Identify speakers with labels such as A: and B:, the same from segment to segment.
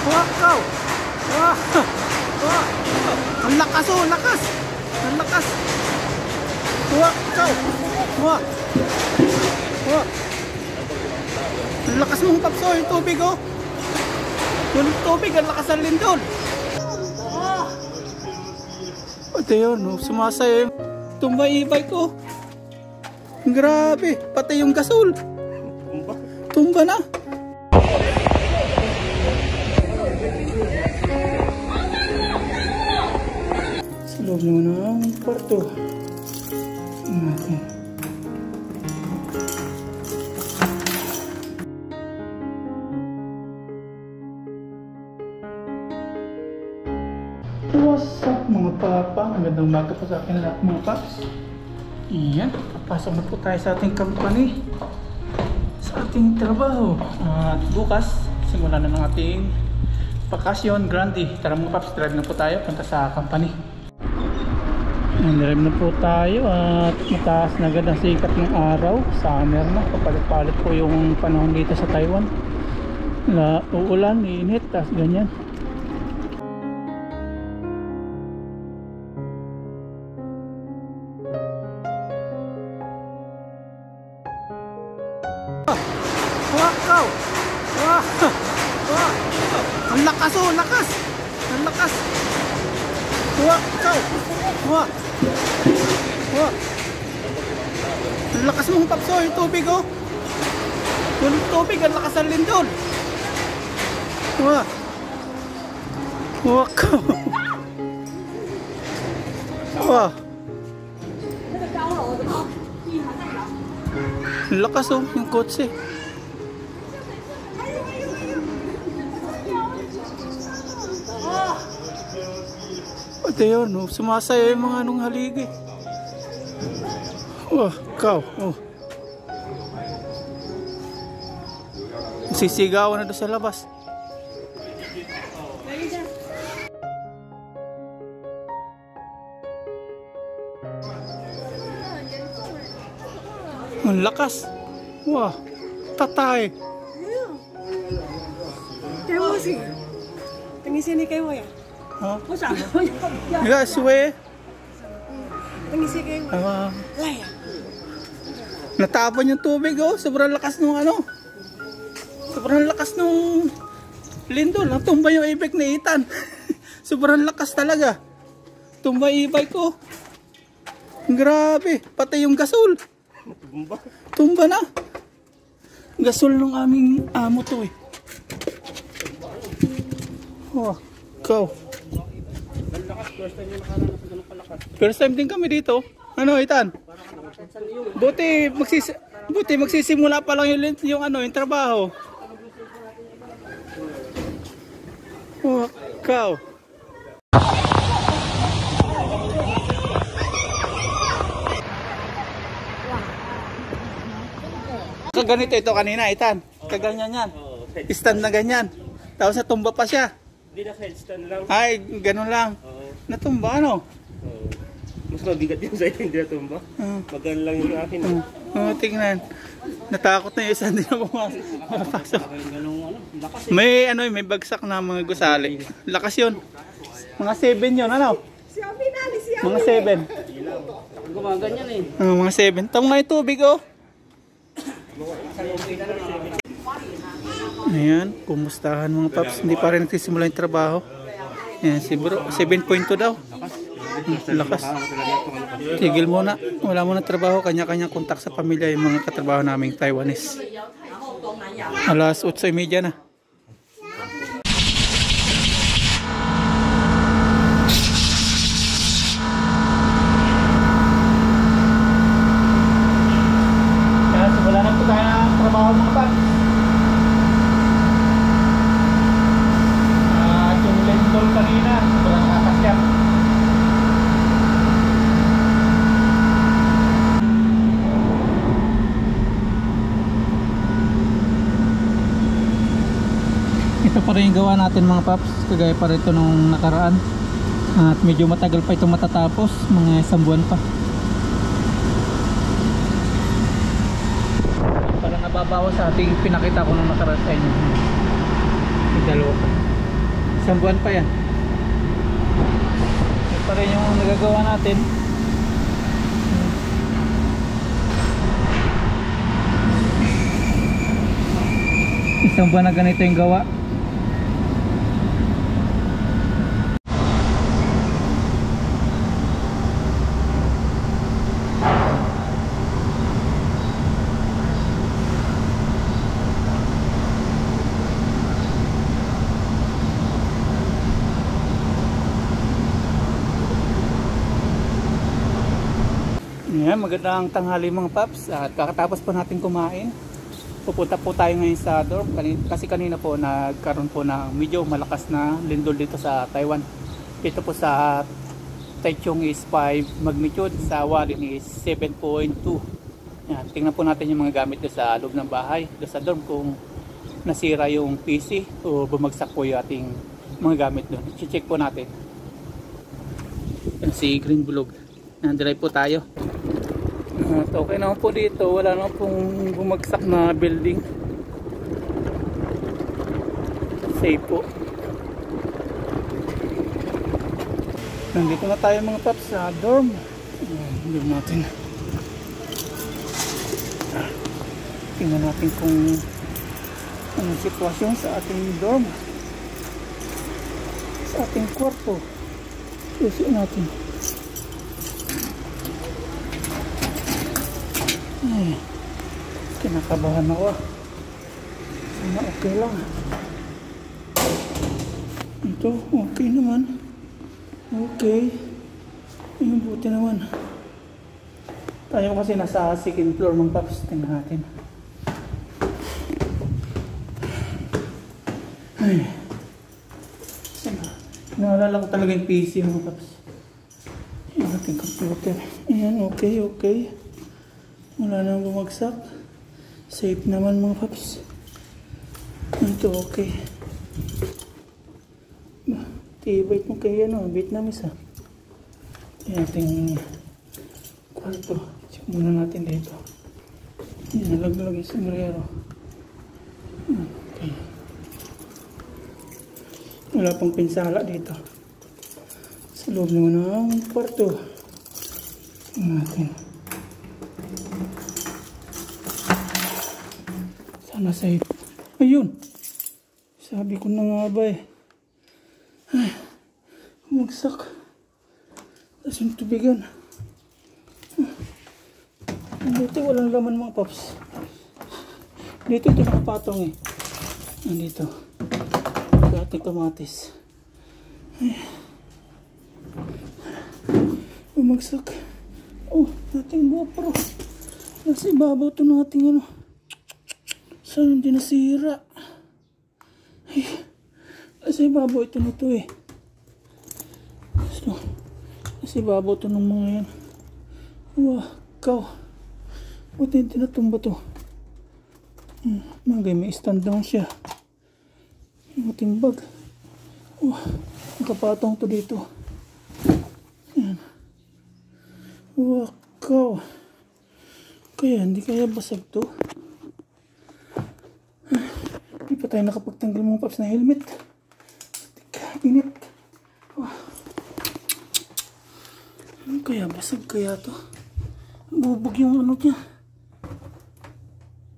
A: Wakaw! Wow! Wow! Ang lakas oh! Lakas! Ang lakas! Wakaw! Wow! Wow! Ang lakas mong papso! Yung tubig oh! Yung tubig! Ang lakas ng lindol! Ito yun oh! Sumasaya yung tumba-e-bike oh! Grabe! Pati yung gasol! Tumba na! Sa loob naman ng kwarto. What's up mga papa? Magandang umaga po sa akin lahat mga paps. Iyan, papasok na po tayo sa ating company, sa ating trabaho. At bukas, simulan na ng ating Bakasyon Grande. Tara mga paps, drive na po tayo punta sa company. Drive na po tayo at mataas na agad ang sikat ng araw. Summer na, kapalit-palit po yung panahon dito sa Taiwan. Uulan, init, tas ganyan. Wakaw! Wow! Wow! Ang lakas oh! Lakas! Ang lakas! Wakaw! Wow! Wow! Ang lakas mong papso! Yung tubig oh! Yung tubig! Ang lakas ng lindol! Wow! Wakaw! Wow! Ang lakas oh! Yung kotse! Ito yun, oh. Sumasaya yung mga anong haligi. Oh, cow. Oh. Sisigawan na doon sa labas. Ang lakas. Wow, tatay.
B: Kamu sih, tengisi ni kamu ya?
A: Hả? Dạ suwe.
B: Tengisi kamu. Laya.
A: Natapon yung tubig oh, sobrang lakas nung ano. Sobrang lakas nung lindol, natumba yung e-bike ni Ethan. Sobrang lakas talaga. Tumba e-bike ko. Grabe, pati yung gasol. Tumba na. Gasol ng aming amo to eh. Oh, go. First time din kami dito. Ano, Ethan? Buti magsisimula pa lang yung trabaho. Oh, cow. Kaganito ito kanina, Ethan. Kaganyan yan. Stand na ganyan. Tapos natumba pa siya.
C: Hindi na headstand lang.
A: Ay, ganun lang. Natumba ano?
C: Mas mabigat yung sa'yo, hindi natumba. Magaan lang yung akin.
A: Tingnan. Natakot na yung isa, hindi na pumapasok. May bagsak na mga gusali. Lakas yun. Mga 7 yun, ano? Mga 7.
C: Gumaganyan eh.
A: Mga 7. Tama nga yung tubig oh. Ayan, kumustahan mga paps. Hindi pa rin nagsisimula yung trabaho. Ayan, si bro, 7.2 daw. Lakas. Tigil muna. Wala muna trabaho. Kanya-kanyang kontak sa pamilya yung mga katrabaho naming Taiwanese. Alas 8:30 na. Ayan, simula na po tayo ng trabaho mga paps. Lindol kanina, sobrang nakakasyak. Ito pa rin yung gawa natin mga paps, kagaya pa rin ito nung nakaraan. At medyo matagal pa itong matatapos, mga 1 buwan pa. Parang nababawas sa ating pinakita ko nung nakaraan sa inyo. May dalawa pa. Isang buwan pa yan. Ito pa rin yung nagagawa natin. Isang buwan na ganito yung gawa. Ayan, magandang tanghali mga paps. At kakatapos po natin kumain, pupunta po tayo ngayon sa dorm kasi kanina po nagkaroon po ng medyo malakas na lindol dito sa Taiwan. Dito po sa Taichung is 5 magnitude, sa Hualien is 7.2. Ayan, tingnan po natin yung mga gamit dito sa loob ng bahay, dito sa dorm, kung nasira yung PC o bumagsak po yung ating mga gamit doon. I-check po natin. Ayan, si Green Bulog. Nandrive po tayo. At okay naman po dito, wala naman pong bumagsak na building. Safe po. Nandito na tayo mga paps sa dorm. Dorm natin. Tingnan natin kung anong sitwasyon sa ating dorm, sa ating kwarto. Susi natin. Ay, kinakabahan ako. Sana okay lang. Ito, okay naman. Okay. Ayun, buti naman. Tayo kasi nasa second floor mga paps. Tingnan natin. Ay. Naalala ko talaga yung PC mga paps. Yung ating computer. Ayan, okay, okay. Wala nang bumagsak. Safe naman mga paps. Ito okay. Tibay mo kay Vietnamese ha. Yung ating kwarto. Check muna natin dito. Yan, nalaglag yung sombrero. Okay. Wala pang pinsala dito. Sa loob naman ng kwarto. Natin. Sana safe. Ayun. Sabi ko na nga ba eh. Ay, bumagsak. Tapos yung tubigan. Dito walang laman mga paps. Dito ito nakapatong eh. Nandito. Dating kamatis. Ay. Bumagsak. Oh, dating GoPro. Nasa ibabaw ito nating ano. Saan hindi nasira? Ay, kasi babaw ito nito eh. So, kasi babaw ito ng mga yan. Wah, kaw. Buti hindi natumba to. Magay, may stand down siya. Yung ating bag. Wah, nakapatong to dito. Yan. Wah, kaw. Kaya hindi kaya basag to. Hindi pa tayo nakapagtanggal mga paps na helmet. Init. Oh. Ano kaya? Basag kaya to? Bubog yung ano niya.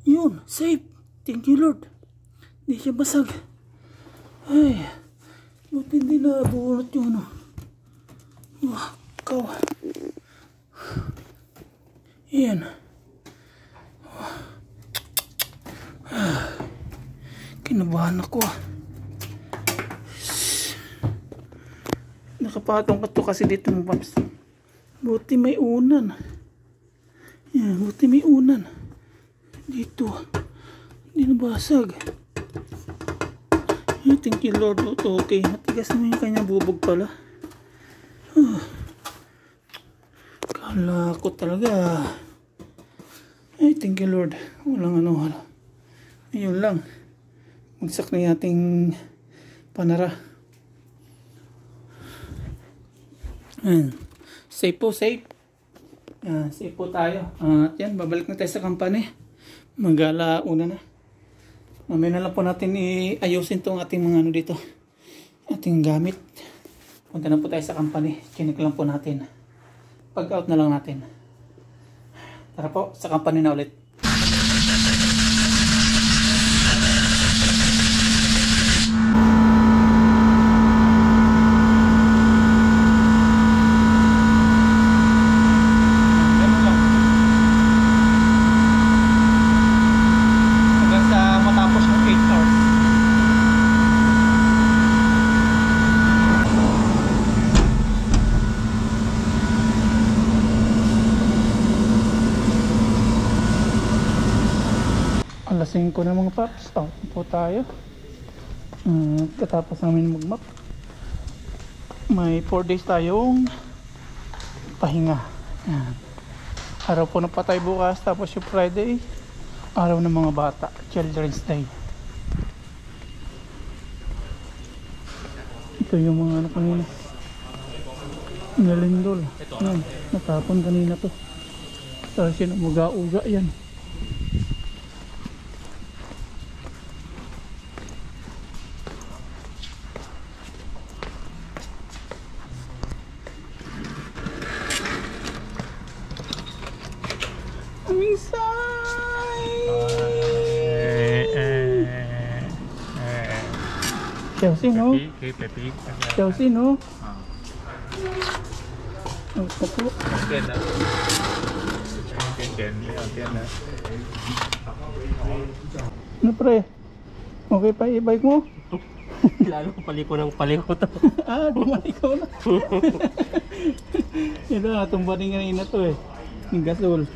A: Yun. Safe. Thank you Lord. Hindi siya basag. Ay. Buti hindi na bunot yung ano. Wah. Kaw. Yan. Kinabahan ako ah. Nakapatong ka to kasi dito ng paps. Buti may unan. Yan, buti may unan. Dito. Hindi nabasag. Thank you Lord. Ito okay. Matigas naman yung kanyang bubog pala. Kala ko talaga. Ay, thank you Lord. Walang ano. Ayun lang. Magsak na yung ating panara. Ayan. Safe po, safe. Safe po tayo. At yan, babalik na tayo sa company. Mag-alauna na. Mamaya na lang po natin i-ayusin itong ating mga ano dito. ating gamit. Punta na po tayo sa company. Chinik lang po natin. Pag out na lang natin. Tara po, sa company na ulit. Alas 5 na mga paps, out po tayo. Katapos namin mag-map. May 4 days tayong pahinga. Araw po ng patay bukas, tapos yung Friday, araw ng mga bata, Children's Day. Ito yung mga ano kanina, nalindol. Yan, natapon kanina to. Tapos yun, uga-uga yan. Chelsea no? Chelsea no? Ito po. Ano pre? Okay pa i-bike mo?
C: Lalo paliko ng paliko to.
A: Bumaliko na. Ito natumba rin kanina to eh. Yung gasol.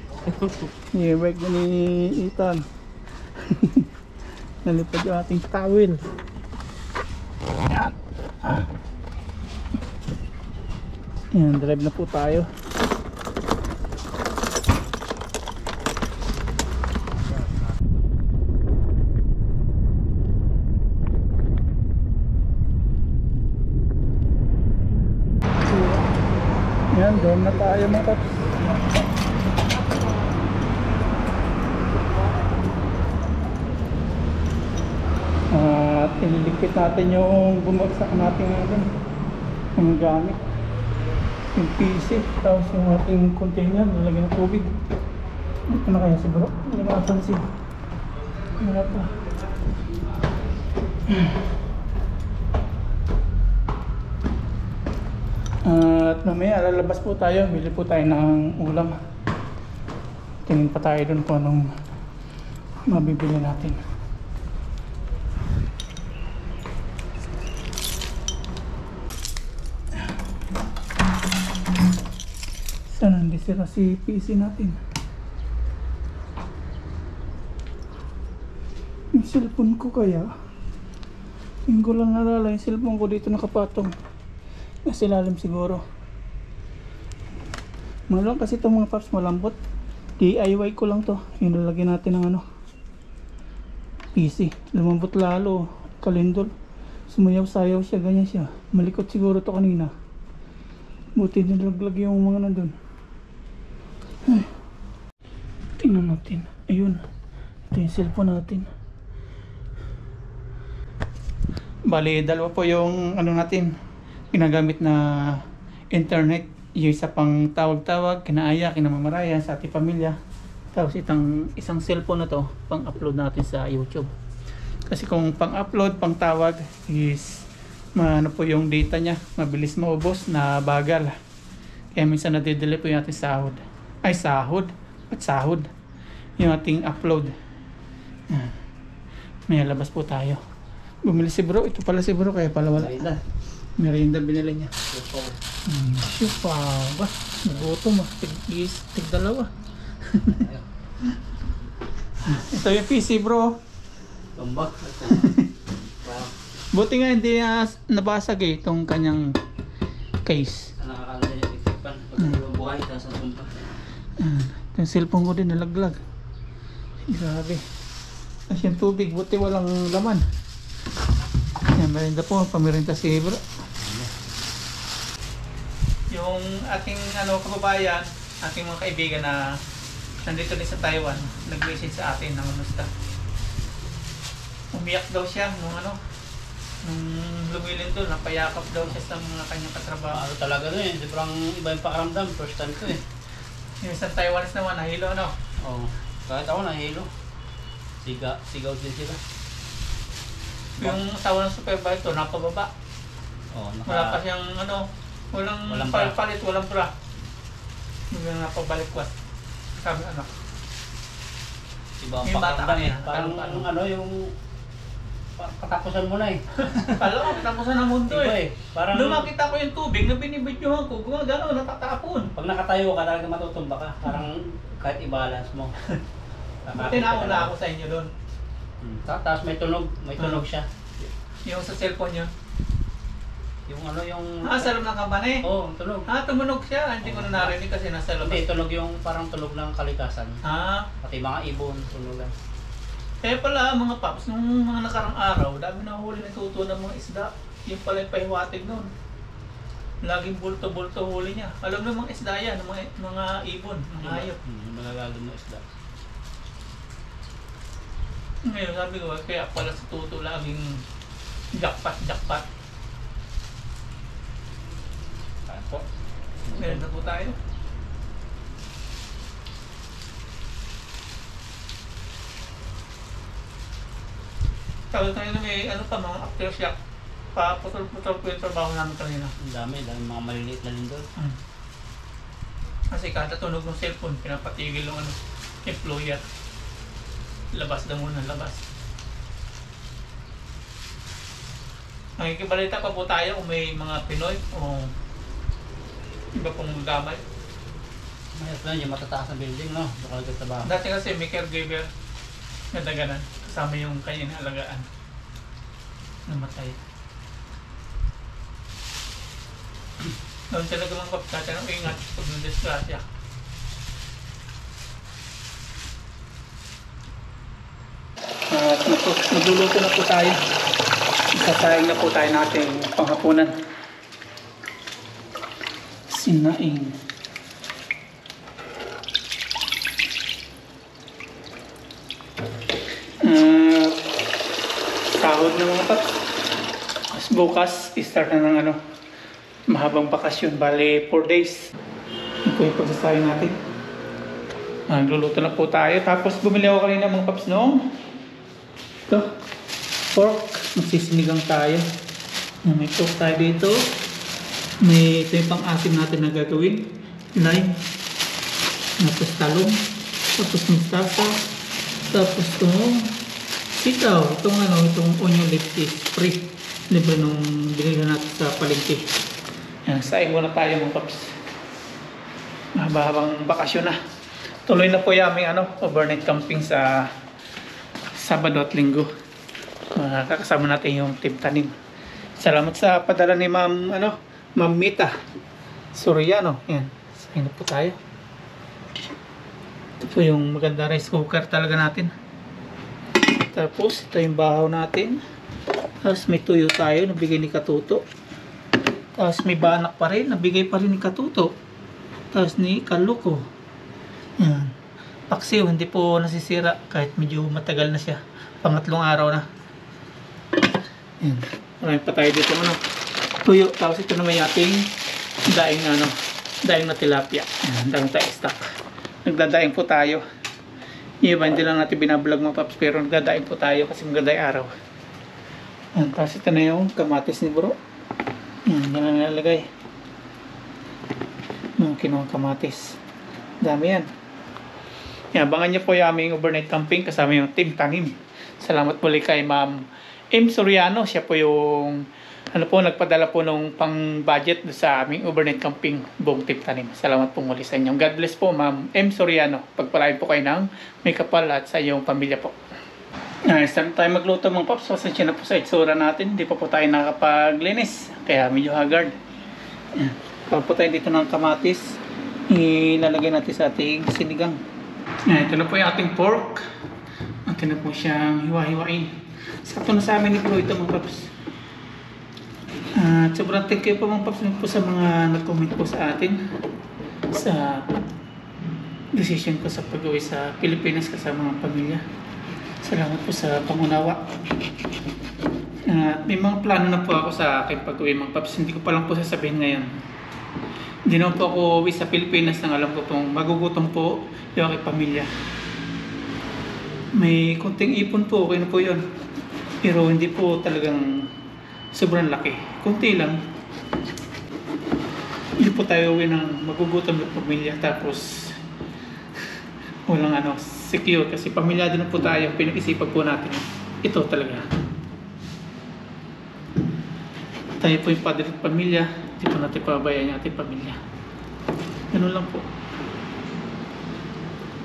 A: I-bike na ni Ethan. Nalipad yung ating towel. Yan, drive na po tayo. Yan, doon na tayo mga paps. At ililikit natin yung bumagsak natin natin ang gamit, yung PC, tapos yung ating container lalagyan ng tubig. Ito na kaya si bro, hindi makapansin. Wala pa. At mamaya lalabas po tayo, bili po tayo ng ulam. Tingin pa tayo dun kung anong mabibili natin. Sana hindi sira si PC natin. Yung cellphone ko kaya, hindi ko lang nalala yung cellphone ko dito nakapatong. Nasa ilalim siguro. Malang kasi itong mga paps malambot. DIY ko lang to. Yung lalagyan natin ng ano, PC. Lumambot lalo, kalindol. Sumayaw-sayaw siya, ganyan siya. Malikot siguro to kanina. Buti nilaglag yung mga nandun. Ay. Tingnan natin. Ayun. Ito yung cellphone natin. Bali, dalawa po yung ano natin, ginagamit na internet. Yung isa pang tawag-tawag, kinaaya, kinamamaraya sa ating pamilya. Tapos isang cellphone na to, pang upload natin sa YouTube. Kasi kung pang upload, pang tawag is ano po yung data nya, mabilis maubos, na bagal. Kaya minsan nadidelay po yung ating sahod. Ay, sahod? Ba't sahod? Yung ating upload. May labas po tayo. Bumili si bro. Ito pala si bro, kaya pala wala. Merienda binili niya. Siupaw ba? Nagutom ah. Tig dalawa. Ito yung PC bro.
C: Tumbak.
A: Buti nga hindi nabasag eh itong kanyang case.
C: Nakakala niya yung itikpan. Pag buhay ka sa tumbak.
A: Yung cellphone ko din nalaglag. Grabe. Kasi yung tubig, buti walang laman. Yan, merinda po. Pamirinda si bro. Yung ating kababayan, ating mga kaibigan na nandito din sa Taiwan, nag-message sa atin ng musta. Umiyak daw siya nung nung Lindol, napayakap daw siya sa mga kanyang katrabaho.
D: Ano talaga no eh, sobrang iba yung pakaramdam, first time ko eh.
A: Yung isang Taiwanese naman, nahilo ano?
D: Oo, kahit ako nahilo. Sigaw din sila.
A: Yung asawa ng supervisor, napababa.
D: Oo,
A: Wala pa siyang ano, walang
D: bra.
A: palit, walang bra. Yung napabalik ko. Sabi ano,
D: Iba ang
A: yung bata
D: pakaramdam eh.
A: kanina,
D: Parang
A: parang-
D: ano yung katapusan mo na eh.
A: kala ko, katapusan ng mundo
D: Iba
A: eh.
D: eh. Parang
A: Nung makita ko yung tubig na binibidyohan ko, gumagano, natatapon.
D: pag nakatayo ka talaga matutumba ka. Parang kahit i-balance mo.
A: Buti nauna ako sa inyo doon.
D: Tapos may tunog siya.
A: Yung sa cellphone yun.
D: Yung ano yung...
A: Sa loob ng kampane?
D: Oo, tunog.
A: Tumunog siya. Hindi ko na narinig kasi nasa
D: Hindi,
A: labas.
D: tunog yung parang tunog ng kalikasan. Pati mga ibon, tunogan.
A: Kaya pala mga paps, nung mga nakarang araw, dami na huli ng tuto ng mga isda. Yung pala yung pahiwatig nun. Laging bulto-bulto huli niya. Alam ng mga isda yan, mga ibon, mga hayop.
D: Magagaling mo isda.
A: Ngayon sabi ko, kaya pala sa tuto laging jackpot.
D: Saan po?
A: Meron na po tayo. Tawag tayo na may ano pa, mga aftershock. Paputol-putol po yung trabaho namin kanina.
D: Ang dami mga maliliit na lindol.
A: Kasi kada tunog ng cellphone, pinapatigil ng ano, employer. Labas na muna, labas. Nakikibalita pa po tayo kung may mga Pinoy o iba pong gamay.
D: Mayroon lang yung matataas na building, no? Doon ka nagtatrabaho.
A: Dati kasi may caregiver na daganan. Kasama yung kanyang alagaan. Namatay. Doon talaga mga kapatid ng ingat pag nandisgrasya. Nagluluto na po tayo. Isasaing na po tayo natin panghapunan. Sinaing. Sahod na mga paps. Mas bukas, start na ng ano, mahabang bakasyon. Bale, 4 days. Ito yung pagsasayang natin. Nagluluto na po tayo. Tapos bumili ako kanina mga paps noong ito, pork. Magsisinigang tayo. May pork tayo dito. Ito yung pang-asim natin na gagawin. Lime. Tapos talong. Tapos mustasa. Tapos itong sitaw. Itong onion leaf is free. Libre nung binili natin sa palengke. Yan, saing muna tayo mga paps. Mahaba-habang bakasyon na. Tuloy na po yung aming overnight camping sa Sabado at Linggo. Kakasama natin yung team tanim. Salamat sa padala ni Ma'am Mita Soriano. Yan, saing na po tayo. Ito po yung maganda rice cooker talaga natin. Tapos ito yung bahaw natin. Tapos may tuyo tayo, nabigay ni Katuto. Tapos may banak pa rin, nabigay pa rin ni Katuto. Tapos ni Kaluko. Yan. Paksiw, hindi po nasisira kahit medyo matagal na siya. Pangatlong araw na. Yan. Marami pa tayo dito tuyo. Tapos ito naman yung ating daing na tilapia. Yan, dami tayo stock. Nagdadaing po tayo. Yung iba hindi lang natin binablog mga paps, pero nagdadaing po tayo kasi maganda yung araw. Yan, tapos ito na yung kamatis ni bro. Yan na nilalagay. Yung kinuha kamatis. Dami yan. Yan, abangan nyo po yung aming overnight camping kasama yung team tanim. Salamat muli kay Ma'am M. Soriano. Siya po yung nagpadala po nung pang-budget sa aming overnight camping buong team tanim. Salamat po muli sa inyo. God bless po Ma'am M. Soriano. Pagpalain po kayo ng may kapal at sa iyong pamilya po. Start tayo magluto mga paps. Pasensya na po sa itsura natin. Hindi pa po tayo nakapaglinis. Kaya medyo haggard. Pag po tayo dito ng kamatis, ilalagay natin sa ating sinigang. Ito na po yung ating pork. Atin na po siyang hiwa-hiwain. Sakto na sa amin ni bro ito mga paps. At sobrang thank you po mga paps po sa mga nag-comment po sa atin. Sa decision ko sa pag-uwi sa Pilipinas kasama ng pamilya. Salamat po sa pangunawa. May mga plano na po ako sa akin pag-uwi mga paps. Hindi ko pa lang po sasabihin ngayon. Hindi na po ako uwi sa Pilipinas nang alam ko pong magugutom po yung aking pamilya. May konting ipon po, okay na po yun. Pero hindi po talagang sobrang laki. Konti lang. Hindi po tayo uwi ng magugutom yung pamilya tapos walang secure kasi pamilyado na po tayo. Pinag-isipan po natin. Ito talaga. Tayo po yung padre at pamilya. Hindi po natin pabayaan yung ating pamilya. Ganun lang po.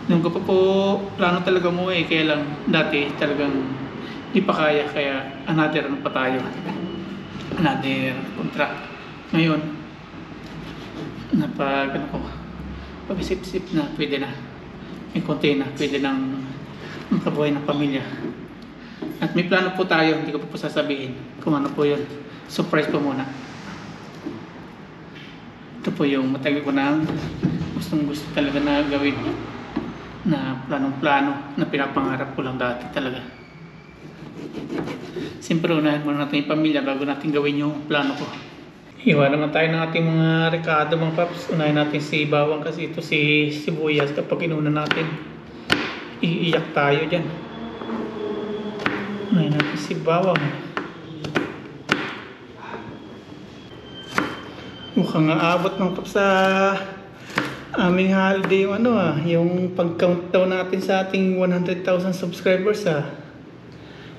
A: Nung ko po plano talaga umuwi, kaya lang dati talagang di pa kaya, kaya another pa tayo. Another contract. Ngayon, pag-isip-isip na pwede na. May konti na, pwede nang makabuhay ng pamilya. At may plano po tayo, hindi ko po sasabihin kung ano po yun. Surprise po muna. Ito po yung matagal ko na gusto talaga na gawin. Na planong-plano na pinapangarap ko lang dati talaga. Siyempre unahin muna natin yung pamilya bago natin gawin yung plano ko. Iwan naman tayo ng ating mga rekado mga paps. Unahin natin si Bawang kasi ito si Sibuyas. Kapag inuna natin, iiyak tayo dyan. Unahin natin si Bawang. Mukhang aabot mga paps sa aming holiday yung yung pag-countdown natin sa ating 100,000 subscribers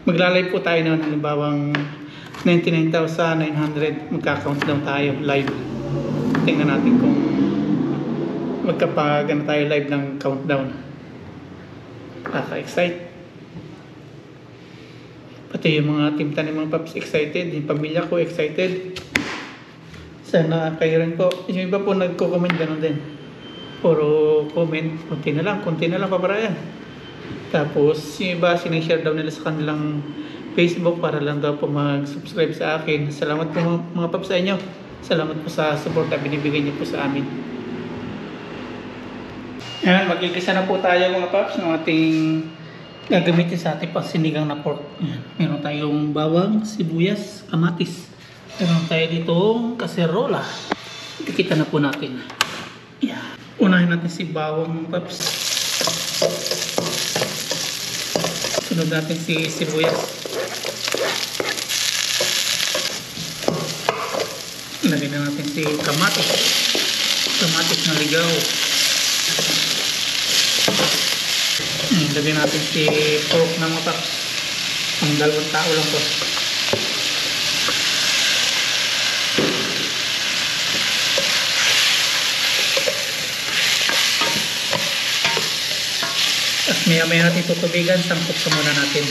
A: Magla-live po tayo noon, halimbawang 99,900 magka-countdown tayo live. Tingnan natin kung magkapag tayo live ng countdown. Kaka-excite. Pati yung mga team tanim mga paps excited, yung pamilya ko excited. Sana kayo rin po. Yung iba po nagko-comment gano'n din. Puro comment, konti na lang paparayan. Tapos yung iba sinishare daw nila sa kanilang Facebook para lang daw po mag-subscribe sa akin. Salamat po mga paps sa inyo. Salamat po sa support na binibigay niyo po sa amin. Ayan, magigisa na po tayo mga paps ng ating gagamitin sa ating pansinigang na pork. Ayan, meron tayong bawang, sibuyas, kamatis. Meron tayo ditong kaserola. Ikita na po natin. Ayan. Unahin natin si bawang paps. Sunod natin si sibuyas. Lagyan na natin si kamatis. Kamatis na ligaw. Lagyan natin si pork na mga paps. Ang 2 tao lang po. At maya-maya natin tutubigan, sangkot ka muna natin.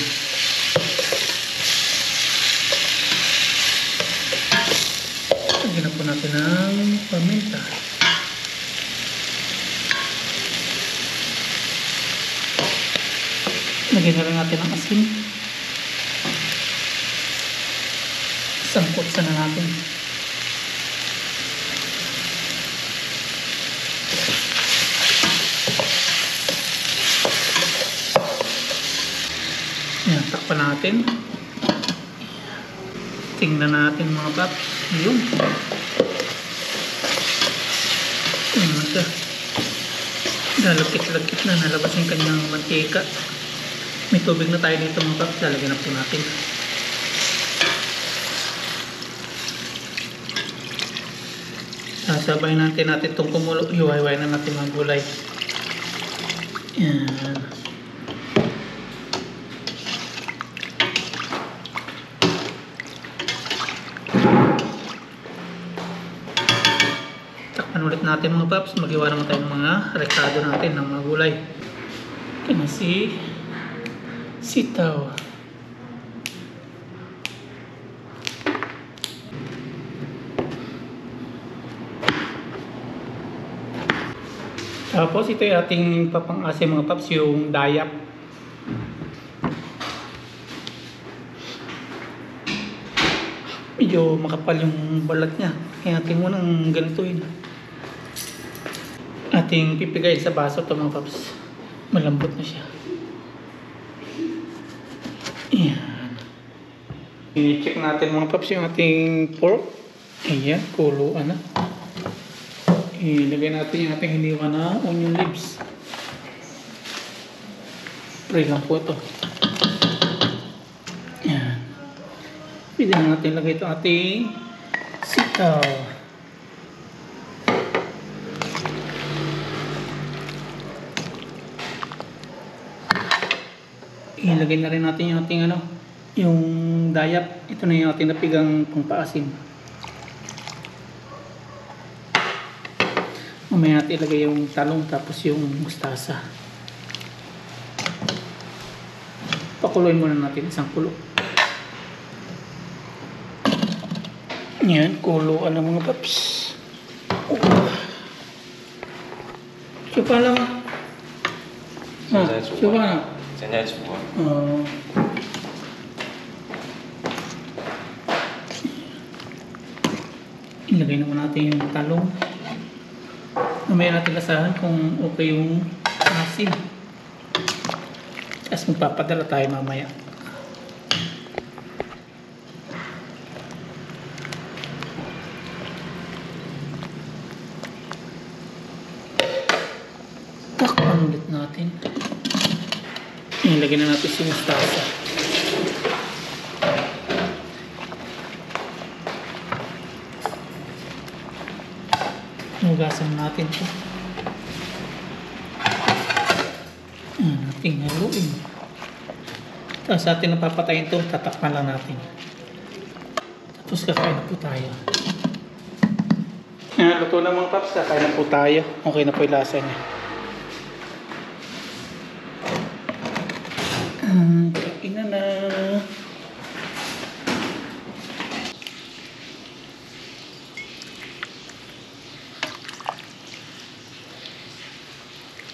A: Lagyan na po natin ng paminta. Lagyan na rin natin ng asin. Sangkot sana natin. Yan, takpan natin. Tingnan natin mga paps. Yun. Yan na siya. Lalagkit-lagkit na. Nalabas yung kanyang mantika. May tubig na tayo dito mga paps. Lalagyan na po natin. Sasabayin natin itong kumulo. Hiwa-hiwain na natin mga gulay. Yan. Ulit natin mga paps, magiwa naman tayo ng mga rekado natin ng mga gulay. Kaya si sitaw. Tapos ito yung ating papang-asim mga paps, yung dayap. Medyo makapal yung balat niya, kaya ating munang ganituin. Ating pipigayin sa baso ito mga paps. Malambot na siya. Ayan. I-check natin mga paps yung ating pork. Ayan, kuluan na. Ilagay natin yung ating hiniwa na onion leaves. Pray lang po ito. Ayan. Pwede na natin lagay ito ating sitaw. Ilagay na rin natin yung ating yung dayap. Ito na yung ating napigang pangpaasim. Mamaya natin ilagay yung talong tapos yung mustasa. Pakuloyin muna natin isang kulo. Yan, kuloan ng mga paps. Chupa lang. Chupa lang.
D: 现在煮。
A: Ilagay naman natin yung talong. Mamaya natin lasahan kung okay yung asin. Tapos magpapadala tayo mamaya. Takpan ulit natin. Ilagay na natin si mustasa. Hugasan natin ito. Ating haluin. Tapos atin napapatayin ito, tatakpan lang natin. Tapos kakain na po tayo. Luto na mga paps, kakain na po tayo. Okay na po yung lasa niya. Kain na na.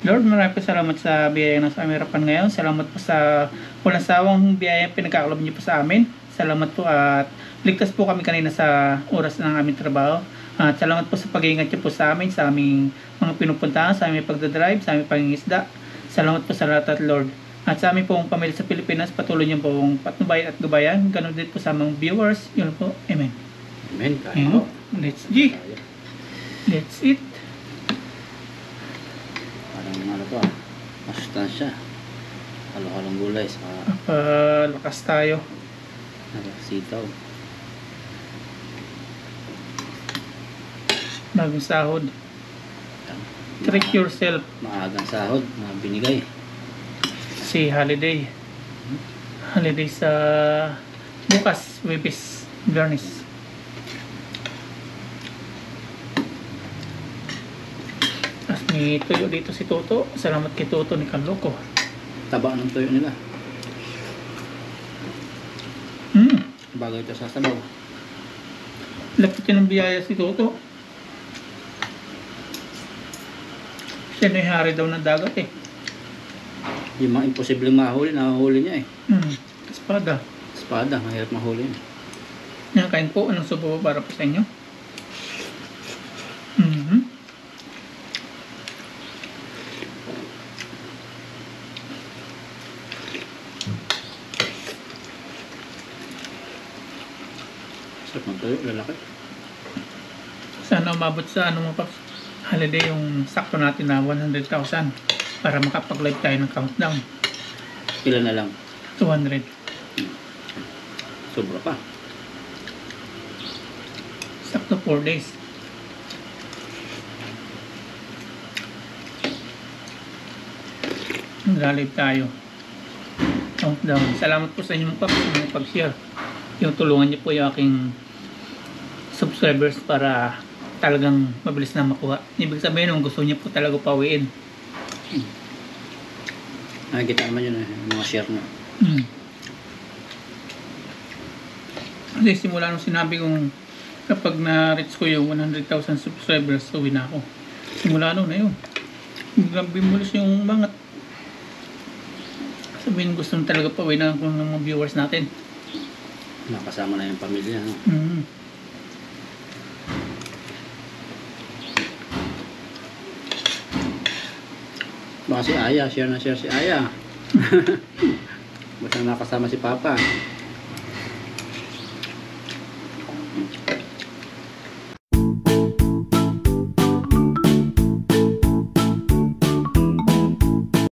A: Lord, maraming po salamat sa biyaya na sa aming harapan ngayon. Salamat po sa walang sawang biyaya pinagkakalob niyo po sa amin. Salamat po at ligtas po kami kanina sa oras ng aming trabaho. At salamat po sa pag-iingat niyo po sa amin, sa aming mga pinupuntahan, sa aming pagdadrive, sa aming pangingisda. Salamat po sa lahat at Lord. At sa aming pong pamilya sa Pilipinas, patuloy niyo pong patnubayan at gabayan. Ganon din po sa mga viewers. Yun po. Amen.
D: Amen.
A: Let's G. Let's eat.
D: Ano to masustansya. Halo-halong gulay sa
A: Lakas tayo.
D: sitaw.
A: Bagong sahod. Treat yourself.
D: Maagang sahod na binigay.
A: Si holiday. Holiday sa bukas, Webis, Biyernes. Tapos may tuyo dito si Toto. Salamat kay Toto ni Kanloko.
D: Taba ng tuyo nila. Bagay ito sa sabaw.
A: Lapit yun ng biyaya si Toto. Siya na yung hari daw ng dagat eh.
D: Yung mga imposibleng mahuli, nahuli niya eh.
A: Espada.
D: Espada, mahirap mahuli yun.
A: Kain po. Anong subo para po sa inyo?
D: Sarap ng tuyo, lalaki.
A: Sana umabot sa ano mo pa holiday yung sakto natin na 100,000 para makapag-live tayo ng countdown.
D: Ilan na lang?
A: 200.
D: Sobra pa.
A: Sakto 4 days. Nag-live tayo. Countdown. Salamat po sa inyong pag-share. Yung tulungan niyo po yung aking subscribers para talagang mabilis na makuha. Ibig sabihin nung gusto niyo po talaga pawiin.
D: Nakikita naman yun eh, mga share na.
A: Kasi simula nung sinabi kong kapag na-reach ko yung 100,000 subscribers, uwi na ako. Simula nung na yun. Biglang bimulis yung bangat. Sabihin gusto nung talaga pawiin na ng mga viewers natin.
D: Nakasama na yung pamilya. No? Baka si Aya, share na share si Aya. Basta nakasama si Papa.